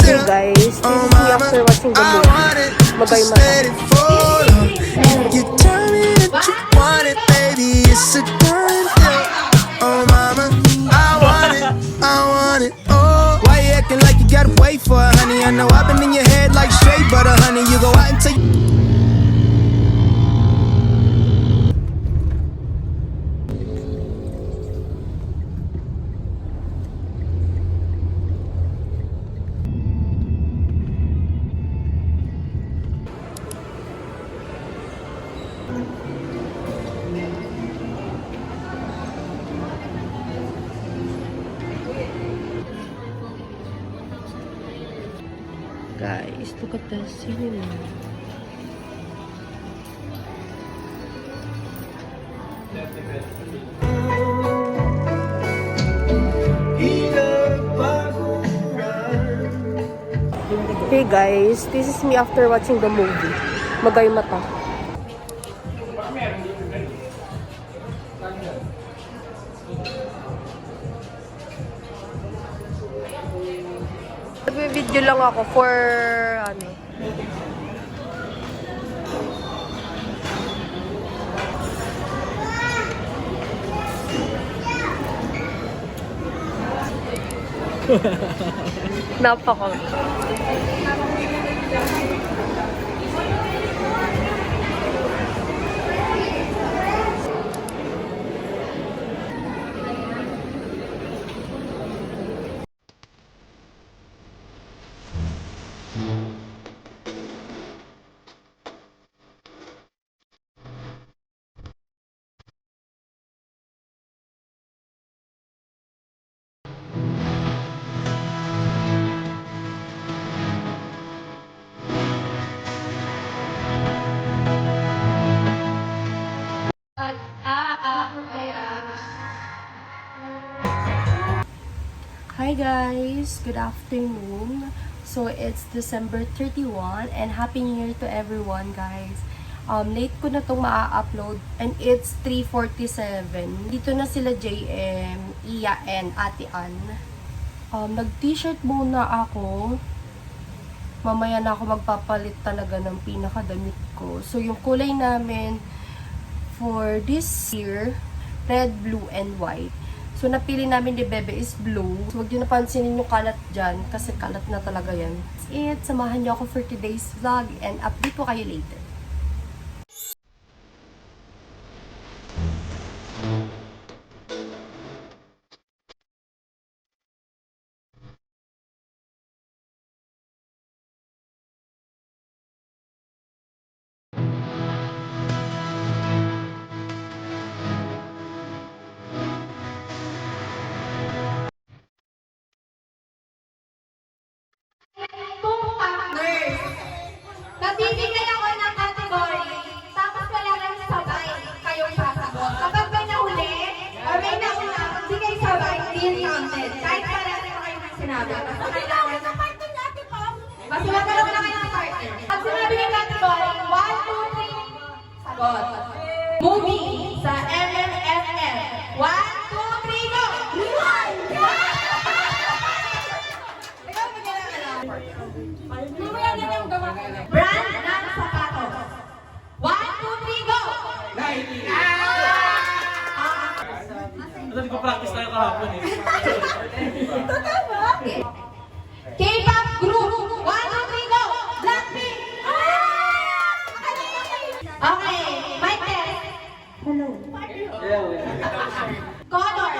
still. Hey guys, this Oh is me mama, after watching the I movie. want it. Magay Just mata. let it fall. You tell me that you want it, baby. It's a done deal. Oh mama, I want it. I want it. Oh, why you acting like you gotta wait for it, honey? I know I've been in your head like straight butter, honey. You go out and take. Guys, look at the cinema. Hey guys, this is me after watching the movie. Magay mata. Nagbe-video lang ako for ano. Napaka. Hi guys, good afternoon. So it's December 31 and Happy New Year to everyone guys. Late ko na itong maa-upload and it's 3:47. Dito na sila JM, Iya and Ate Ann. Nag-t-shirt muna ako. Mamaya na ako magpapalit talaga ng pinakadamit ko. So yung kulay namin for this year, red, blue, and white. So, napili namin ni Bebe is blue. So, huwag nyo napansinin yung kalat dyan kasi kalat na talaga yan. That's it. Samahan nyo ako for today's vlog and update ko kayo later. Nurse. Nabibigyan ako ng category, tapos wala kang sabay kayong sasagot. Kapag may nahuli, or may nauna, hindi kayo sabay, hindi counted. Kahit pala rin kayo ng sinabi. Basta kailangan ng partner natin po. Basta magkalawa na kayo ng partner. Pag sinabi ng category, 1, 2, 3, sagot. Movie sa MMFF. 1, 2, 3, go! Brand ng sapatos. 1, 2, 3, go! Nike! Ano, ko practice tayo kahapon eh. K-pop group. 1, 2, 3, go! Blackpink! Okay, mic test. Hello. Color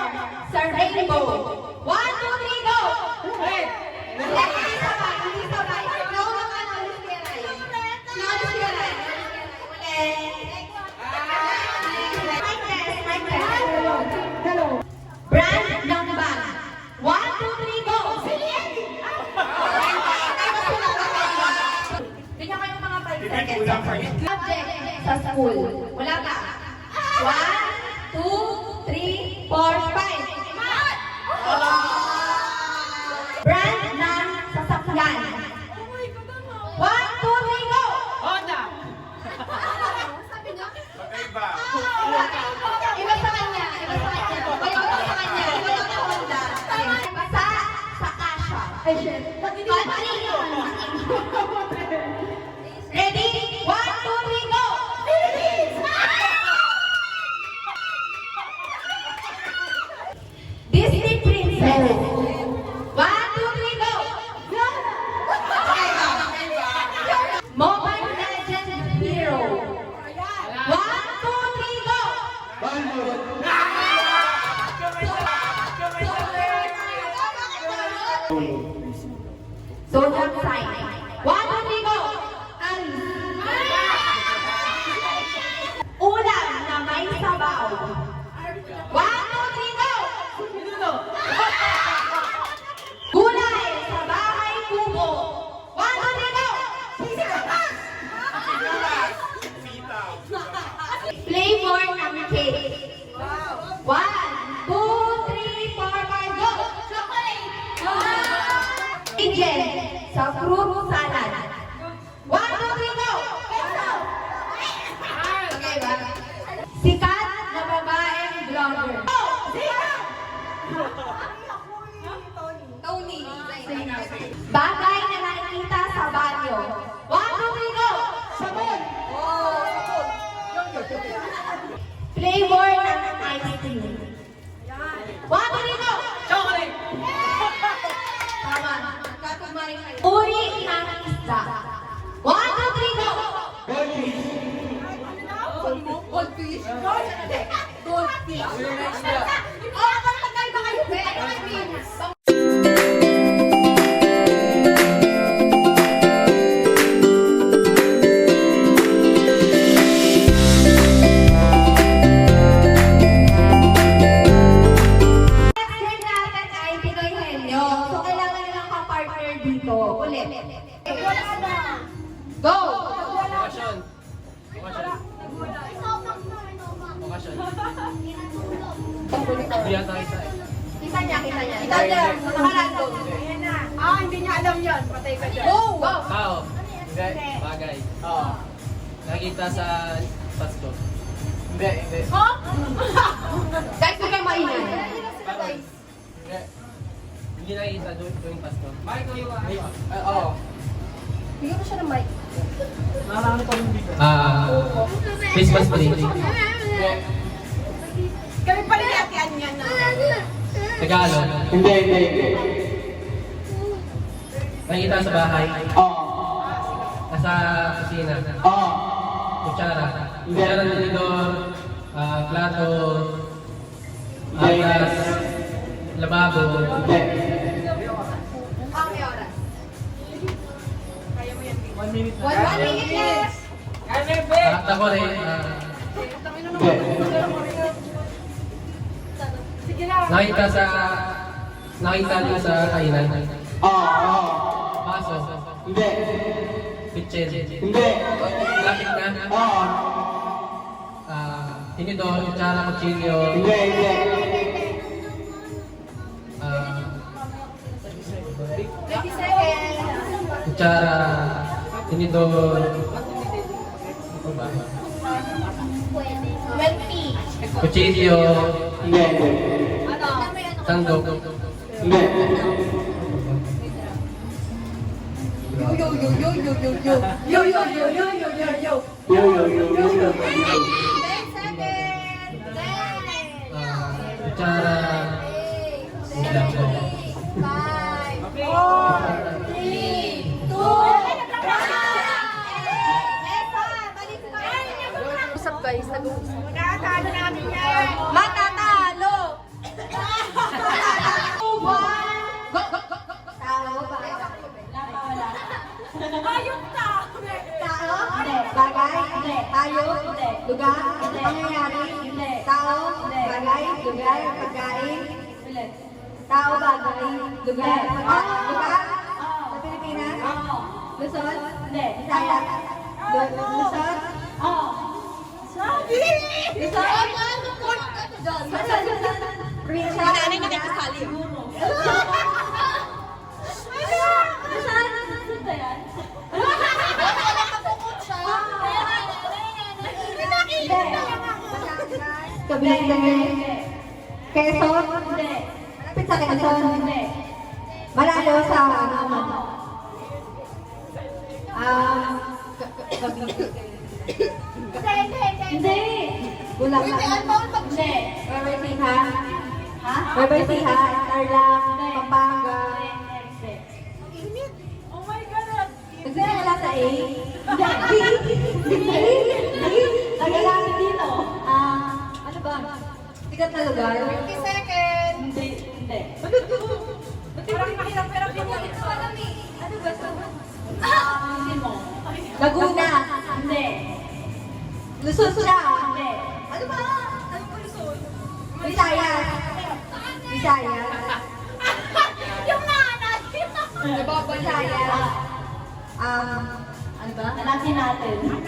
sa rainbow. 1, 2, 3, go! Hindi sabay, hindi sabay. No, Hello. Brand ng bag. 1, 2, 3, go! Bigyan kayo mga 5 seconds. Subject sa school. Wala ka. 1, 2, 3, 4, 5. Brand ng sasakyan. 1, 2, 3, go! Honda! Sabi niya? Magkaiba. Iba sa kanya. Iba sa kanya. Iba sa kanya. Iba sa Honda. Basa sa kasha. Ay, shit. Ready? 1, 2, 3, go! Philippines! Disney princess. 1, 2, 3, go! Mobile Legends hero. 1, 2, 3, go! Zodiac sign. 1, 2, 3, go! Ulam na may sabaw. 1, 2, 3, go! Gulay sa bahay kubo. 1, 2, 3, go! Flavor ng cake. 1, 2, 3, 4, 5, go! Chocolate! Agent sa fruit salad. 1, 2, 3, go! Okay ba? Sikat na babaeng vlogger. Tony. Bagay na nakikita sa banyo. 1, 2, 3, go! Sabon! Flavor ng ice cream. 1, 2, 3, go! Chocolate! Tama. Katumaring kayo. Uri ng isda. 1, 2, 3, go! Goldfish. Goldfish. Oh, magkakay ba kayo? Go! Okasyon. Okasyon. Biya tayo isa eh. Kita niya. Kita niya. Nakarandom. Hindi niya alam yan. Patay ka dyan. Go! Go! Tao. Hindi. Bagay. Oo. Nakita sa pasto. Hindi. Guys, huwag kayong maingay. Bagay. Hindi. Hindi nakikita doon pasto. Mike, kayo ba? Oo. Bigyan mo siya ng mic. Nakakano pa yung dito? Christmas tree. Hindi. Kami pala yatian yan na. Tagalog. Hindi. Nakikita sa bahay. Nasa kusina. Kutsara. Kutsara ng tinidor. Plato. Atas. Lababo. Okay, oras. 1 minute 1 minute left. Ako rin. Nakita doon sa kainan. Baso. Kitchen. Lapit na. Tinidor, kutsara, kutsilyo. 20 seconds. Kutsara, tinidor. Ano ba? 20. Kutsilyo. Sandok. Yo. 10 seconds. 10. Kutsara. 5, 4, 3, 2, 1. Usap guys, nag-uusap. Nakakano namin yan. Matatalo! 2, 1, go! Tao ba? Ayun tao. Tao? Hindi. Bagay? Hindi. Tayo? Hindi. Lugar? Hindi. Pangyayari? Hindi. Tao? Hindi. Bagay? Lugar? Pagkain? Hindi. Tao, bagay? Lugar? Lugar? Sa Pilipinas? Luzon? Hindi. Bisaya? Luzon? Sabi! Luzon? Luzon? Provincia? Nanay na kasali. Cavite? Quezon? Malapit sa Quezon? Manalo sa ano? Cavite. Hindi. Bulacan. Hindi. Barbarsiha. Ha? Barbarsiha. Tarlac. Pampanga. Oh my God! Kasi wala sa A. Tagalangin dito. Ano ba? Sikat na lugar? 50 seconds! Hindi. Parang mahirap pero pinuli ko alam eh. Ano ba ito? Laguna. Hindi. Luzon siya. Hindi. Ano ba? Ano po Luzon? Visayas. Visayas. Yung nanay! Visayas. Ano ba? Hanapin natin.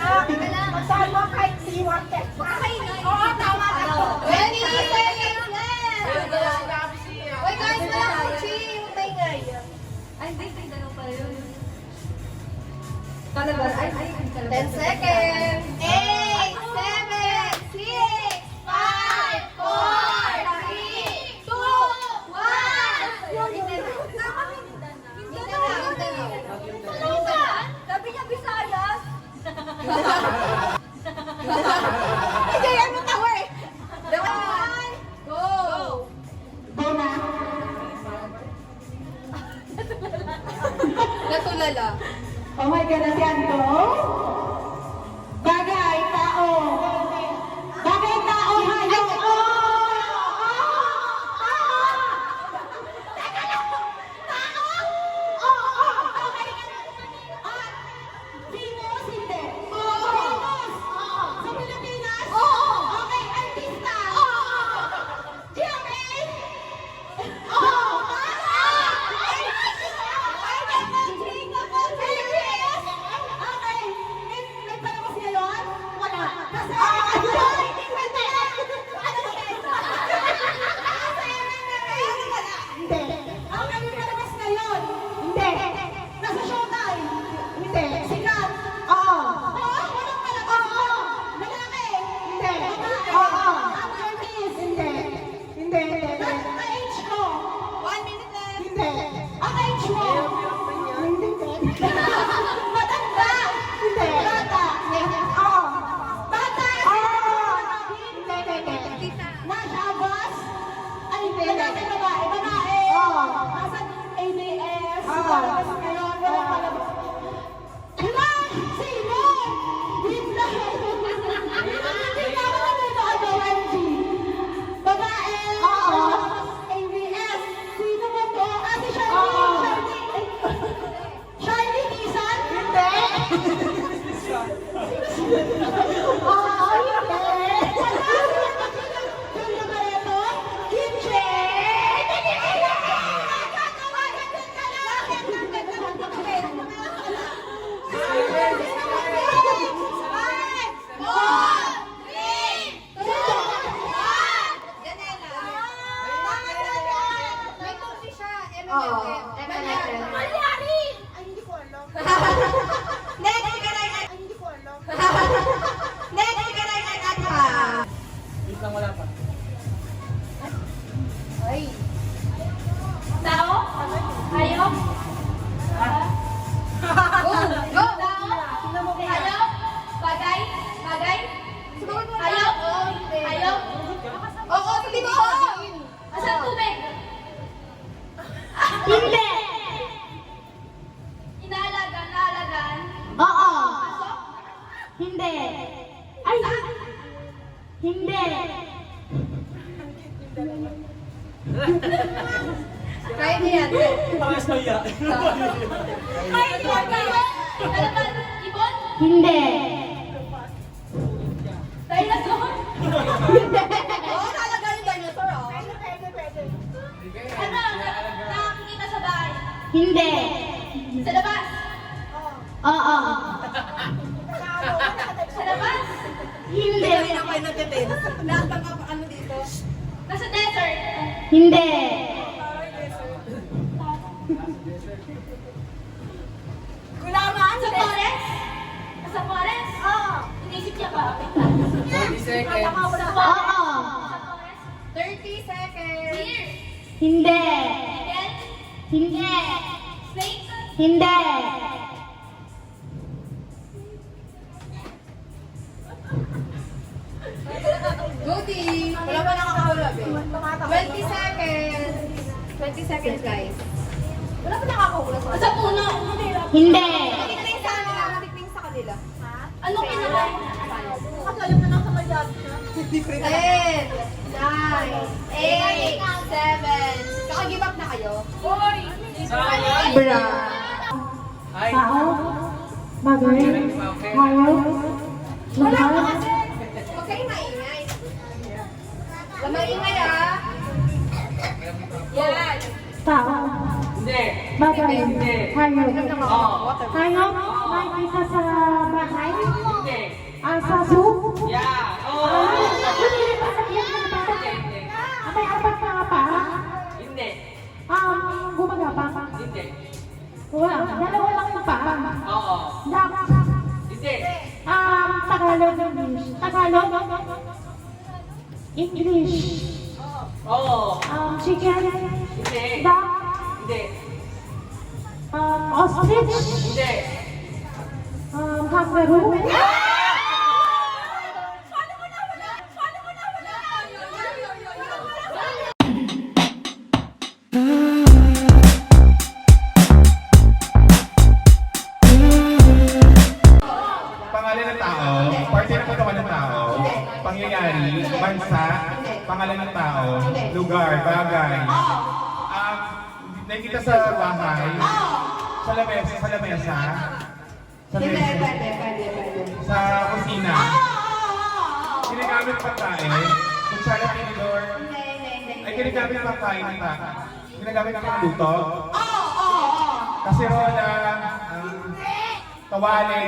Magsahan mo kahit siwang text. Oo, tama na to. 20 seconds left! Uy guys, wala ko chi. May ngay. Ay, hindi. Dalaw pa yun. Talaga? Ay, 10 seconds. 8, 7, 6, 5, 4, 3, 2, 1. Sabi niya Visayas. Hindi, ano tawa eh. 1, go! Natulala. Oh my God, nasiyan ko? Bagay, tao. Bagay, tao, hayop. Venus, hindi. Venus. Sa Pilipinas? Okay, artista. GMA? Okay, may palabas ngayon? Wala. Kasi, hindi. Okay, may palabas ngayon? Hindi. Nasa showtime? Hindi. Sikat? Oo. Walang palabas? Oo. Lalaki? Hindi. Oo. Artist? Hindi. Hindi. Ang age ko? 1 minute left. Hindi. Ang age mo? Hindi. Matanda? Hindi. Bata? Oo. Bata? Oo. Hindi. Nasa Abas? Ay, hindi. Lalaki, babae. Babae. Oo. Nasa ABS? Oo. Palabas ngayon. Walang palabas. Hala! Sino? Wait lang. Hindi na ako nandito. Ano, MG? Babae? Oo. ABS? Sino ba to? Si Shiny? Shiny Isan? Hindi. Oo, hindi. Julia Barreto? Kim Che? May coffee siya. Oo. Malyari! Ay, hindi ko alam. Next, ikaray Ay, hindi ko alam. Next, ikaray at Wait lang, wala pa. Tao? Hayop? Go! Hayop? Bagay? Bagay? Hayop? Hayop? Oo, sabi mo! Asan tubig? Hindi. Inaalagan? Oo. Hindi. Ay! Hindi. Kaya niya yan. Tapos na iyak. Ay, ibon? Kalaban? Ibon? Hindi. Dinosaur? Oo, talaga yung dinosaur, oh. Ano? Nakakikita sa bahay? Hindi. Sa labas? Oo. Sa labas? Hindi. Nasa desert? Hindi. Gulaman? Sa forest? Sa forest? Oo. Inisip niya ba? 40 seconds. Sa Oo. forest? 30 seconds. Deer? Hindi. Eagle? Hindi. Snake? Hindi. Goody! Wala pa nakakaulap eh. 20 seconds. 20 seconds, guys. Wala pa nakakaulap. Sa puno. Hindi. Matikling sa kanila. Matikling sa kanila. Anong kinakain? Nakasalim na lang sa madyat na. 10, 9, 8, 7. Kaka-give up na kayo? Sayang! Bra. Ay! Tao. Bagay. Hayop. Lugar. Huwag kayong maingay. Huwag maingay ah. Yan. Tao. Hindi! Bagay. Hindi! Hayop. Oo! Hayop. May isa sa bahay. Hindi! Sa zoo. Yeah! Oo! Lumilipad sa iyan ng bata. Hindi! May apat na paa. Hindi! Gumagapang. Hindi! Wala. Dalawa lang yung paa. Oo! Duck. Hindi! Tagalog. English. Tagalog. English. Oo! Chicken. Hindi! Duck. Hindi! Ostrich. Hindi! Kangaroo. Pangalan ng tao, parte ng katawan ng tao, pangyayari, bansa, pangalan ng tao, lugar, bagay. Nakikita sa bahay, sa lamesa, sa Hindi, mesa, pwede. sa kusina. Ginagamit pagkain, kutsara, tinidor, ay ginagamit pagkain ng tao. Ginagamit ng pagluto. Kasirola, kawali,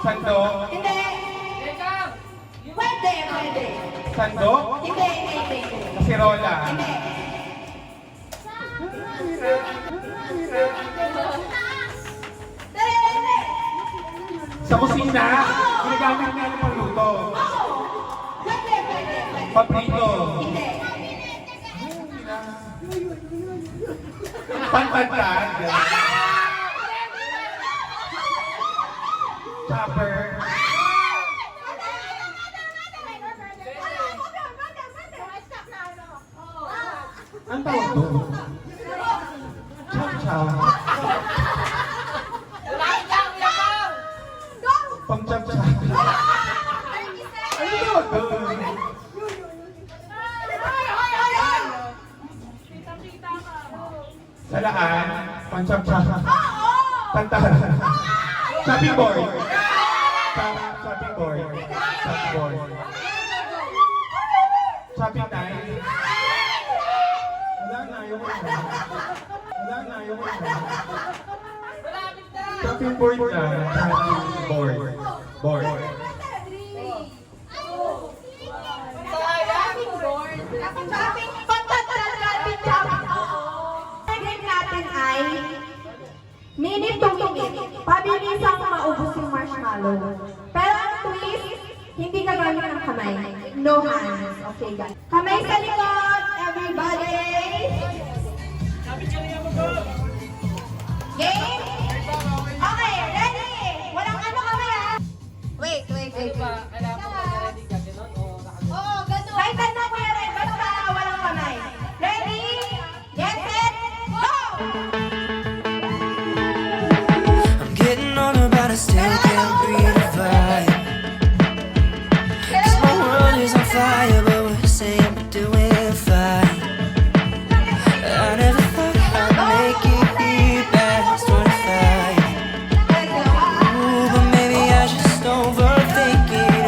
sandok, Hindi. Pwede. sandok, Hindi. kasirola. Hindi. Sa kusina, ginagamit nga ng pagluto. Paprito. Hindi. Pantantad. Chopper. Ang tawag doon? Chow-chow. Pang-chow-chow. Ano tawag doon? Salaan. Pang-chow-chow. Tantaran. Chopping board. Chopping board. Chopping board. Chopping knife. Wala na, ayoko na. Wala na, ayoko na. Chopping board na. Chopping board. Board. Game natin ay minute to minute. Pabilisang maubos yung marshmallow. Pero ang twist, hindi gagamit ng kamay. No hands. Okay, guys. Kamay sa likod, everybody. Game? Okay, ready? Walang ano kamay ah. Wait. Kailangan mo ready ka ganun o nakaganun? Oo, ganun. Kahit ano kuya Ray, basta walang kamay. Ready? Get set, go! I'm getting older, but I still can't breathe a vibe. 'Cause my world is on fire, but we're saying we're doing fine. I never thought I'd make it be past 25. Ooh, but maybe I just overthink it.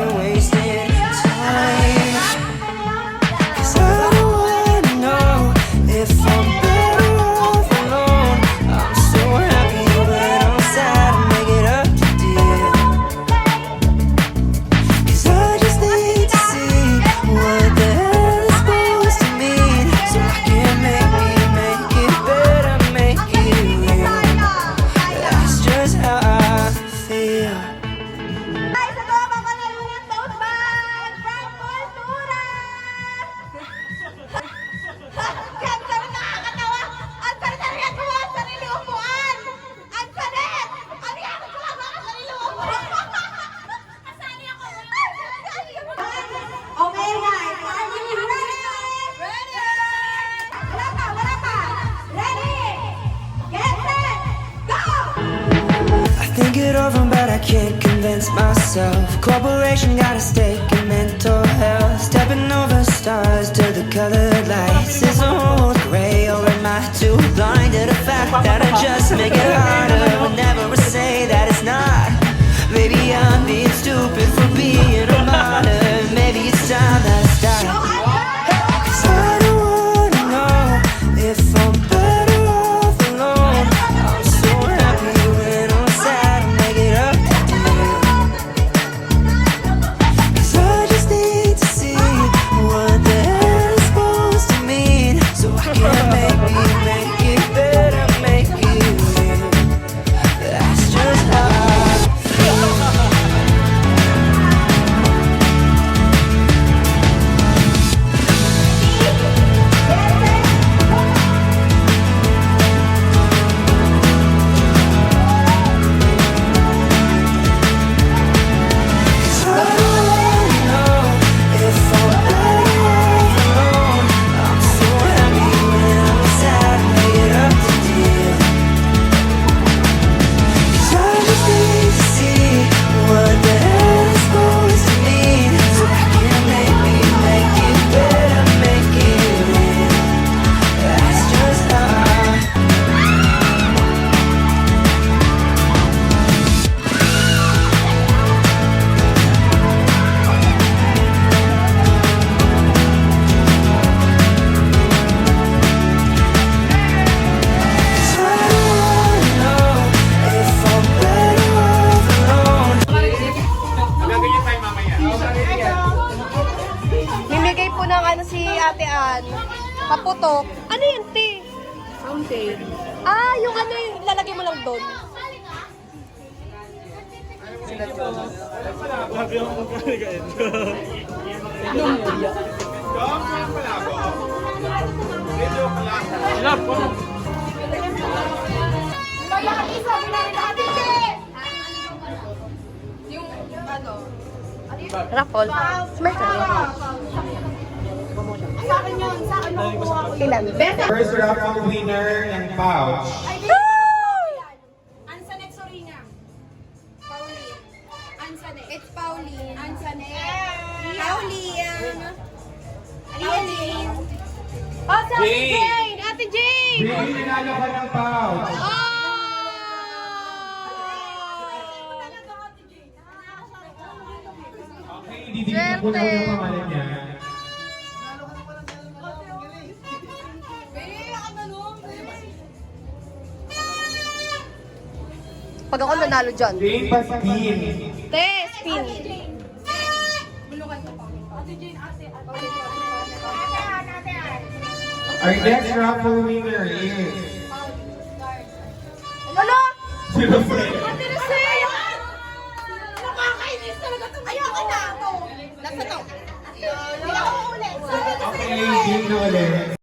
of them, but I can't convince myself. Corporation got a stake in mental health. Stepping over stars to the colored lights. Is the whole world gray, or am I too blind to the fact that I just make it harder whenever I say that it's not? Maybe I'm being stupid for being a martyr. Maybe it's time that I stop. 'Cause I don't wanna know if I'm better off alone. I'm so happy when I'm sad, I make it up to you. 'Cause I just need to see what the hell is supposed to mean, so I can make it better, make it real. That's just how I feel. Ganyan tayo mamaya. Mimigay po ng ano si Ate Ann. Paputok. Ano yun, te? Fountain. Ah, yung ano yung lalagay mo lang doon. Raffle. Smart ka. Sa akin yun, sa akin makukuha ko. Ilan? First raffle winner ng pouch. Ansanet Sorina. Pauline. Ansanet. It's Pauline. Ansanet. Pauline. Pauline. Oh, si Ate Jane. Jane! Ate Jane! Bigyan nanalo ka ng pouch. Okay, ididikit ko lang yung pangalan niya. Pag ako nanalo dyan. Jane Pastin. Te, spin. Our next raffle winner is... Ano? Sino po? Nakakainis talaga ito. Ayoko na. Nasa to. Hindi ako ulit. Okay, game na ulit.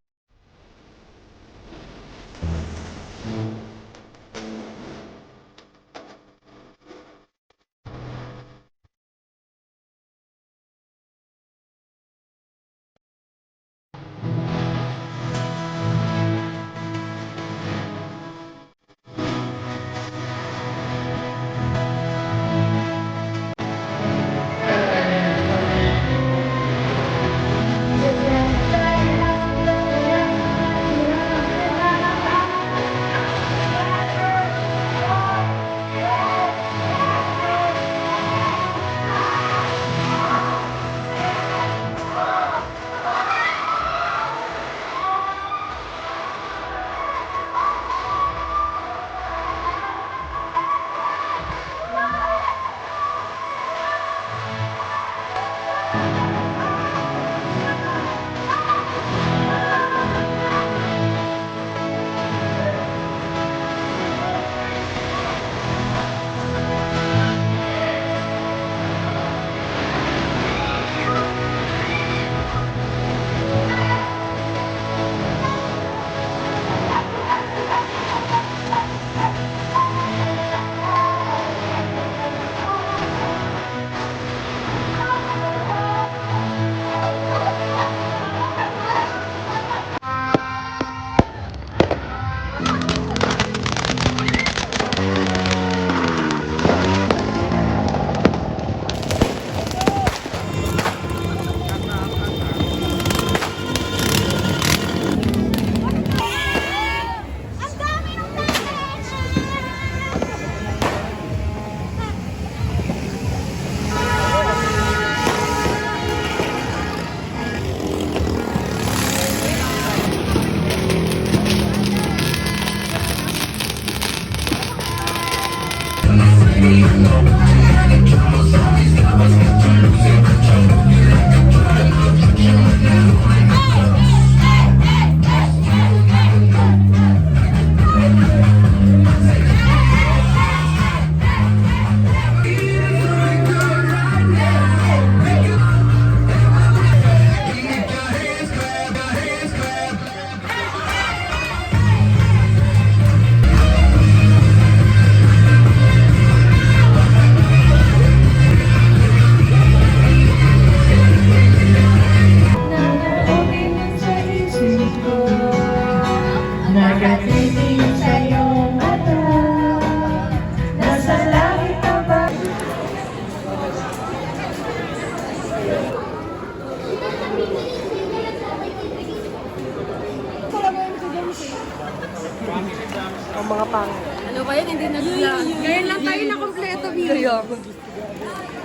mga pangit. Ano ba yun? Hindi nag-vlog. Ngayon lang tayo na kompleto video. Kaya ako.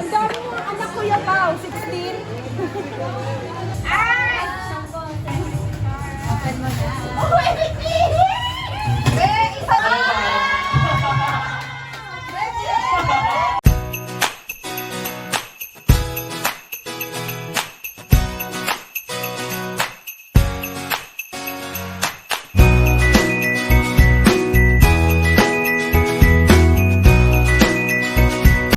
Ang dami mo anak Kuya Pao, 16.